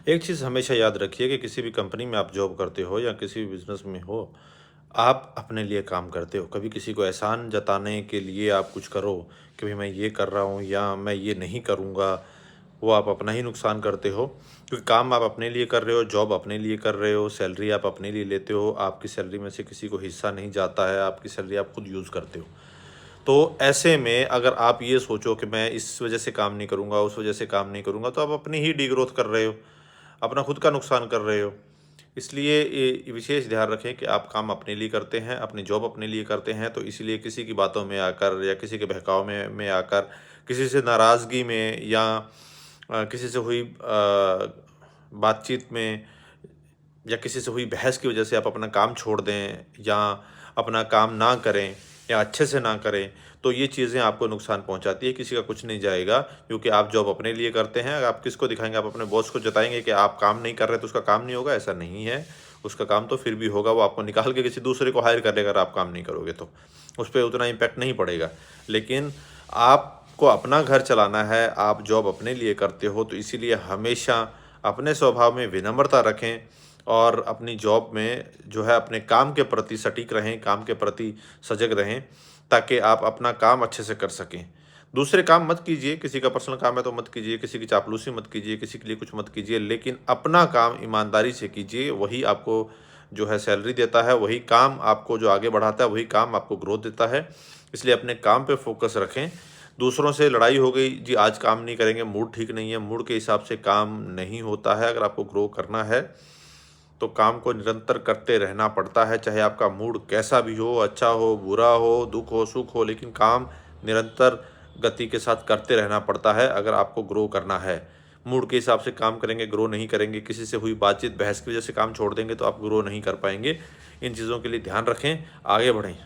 एक चीज़ हमेशा याद रखिए कि किसी भी कंपनी में आप जॉब करते हो या किसी भी बिज़नेस में हो, आप अपने लिए काम करते हो। कभी किसी को एहसान जताने के लिए आप कुछ करो कि भई मैं ये कर रहा हूँ या मैं ये नहीं करूँगा, वो आप अपना ही नुकसान करते हो। क्योंकि काम आप अपने लिए कर रहे हो, जॉब अपने लिए कर रहे हो, सैलरी आप अपने लिए लेते हो, आपकी सैलरी में से किसी को हिस्सा नहीं जाता है, आपकी सैलरी आप खुद यूज़ करते हो। तो ऐसे में अगर आप ये सोचो कि मैं इस वजह से काम नहीं करूँगा, उस वजह से काम नहीं करूँगा, तो आप अपनी ही डिग्रोथ कर रहे हो, अपना खुद का नुकसान कर रहे हो। इसलिए ये विशेष ध्यान रखें कि आप काम अपने लिए करते हैं, अपनी जॉब अपने लिए करते हैं, तो इसीलिए किसी की बातों में आकर या किसी के बहकाव में आकर, किसी से नाराज़गी में या किसी से हुई बातचीत में या किसी से हुई बहस की वजह से आप अपना काम छोड़ दें या अपना काम ना करें या अच्छे से ना करें, तो ये चीज़ें आपको नुकसान पहुंचाती है, किसी का कुछ नहीं जाएगा क्योंकि आप जॉब अपने लिए करते हैं। अगर आप किसको दिखाएँगे, आप अपने बॉस को जताएँगे कि आप काम नहीं कर रहे तो उसका काम नहीं होगा, ऐसा नहीं है। उसका काम तो फिर भी होगा, वो आपको निकाल के किसी दूसरे को हायर कर लेगा अगर आप काम नहीं करोगे तो। उस पे उतना इम्पैक्ट नहीं पड़ेगा। लेकिन आपको अपना घर चलाना है, आप जॉब अपने लिए करते हो, तो इसीलिए हमेशा अपने स्वभाव में विनम्रता रखें और अपनी जॉब में जो है अपने काम के प्रति सटीक रहें, काम के प्रति सजग रहें, ताकि आप अपना काम अच्छे से कर सकें। दूसरे काम मत कीजिए, किसी का पर्सनल काम है तो मत कीजिए, किसी की चापलूसी मत कीजिए, किसी के लिए कुछ मत कीजिए, लेकिन अपना काम ईमानदारी से कीजिए, वही आपको जो है सैलरी देता है, वही काम आपको जो आगे बढ़ाता है, वही काम आपको ग्रोथ देता है। इसलिए अपने काम पे फ़ोकस रखें। दूसरों से लड़ाई हो गई, जी आज काम नहीं करेंगे, मूड ठीक नहीं है, मूड के हिसाब से काम नहीं होता है। अगर आपको ग्रो करना है तो काम को निरंतर करते रहना पड़ता है, चाहे आपका मूड कैसा भी हो, अच्छा हो, बुरा हो, दुःख हो, सुख हो, लेकिन काम निरंतर गति के साथ करते रहना पड़ता है अगर आपको ग्रो करना है। मूड के हिसाब से काम करेंगे, ग्रो नहीं करेंगे, किसी से हुई बातचीत, बहस की वजह से काम छोड़ देंगे तो आप ग्रो नहीं कर पाएँगे। इन चीज़ों के लिए ध्यान रखें, आगे बढ़ें।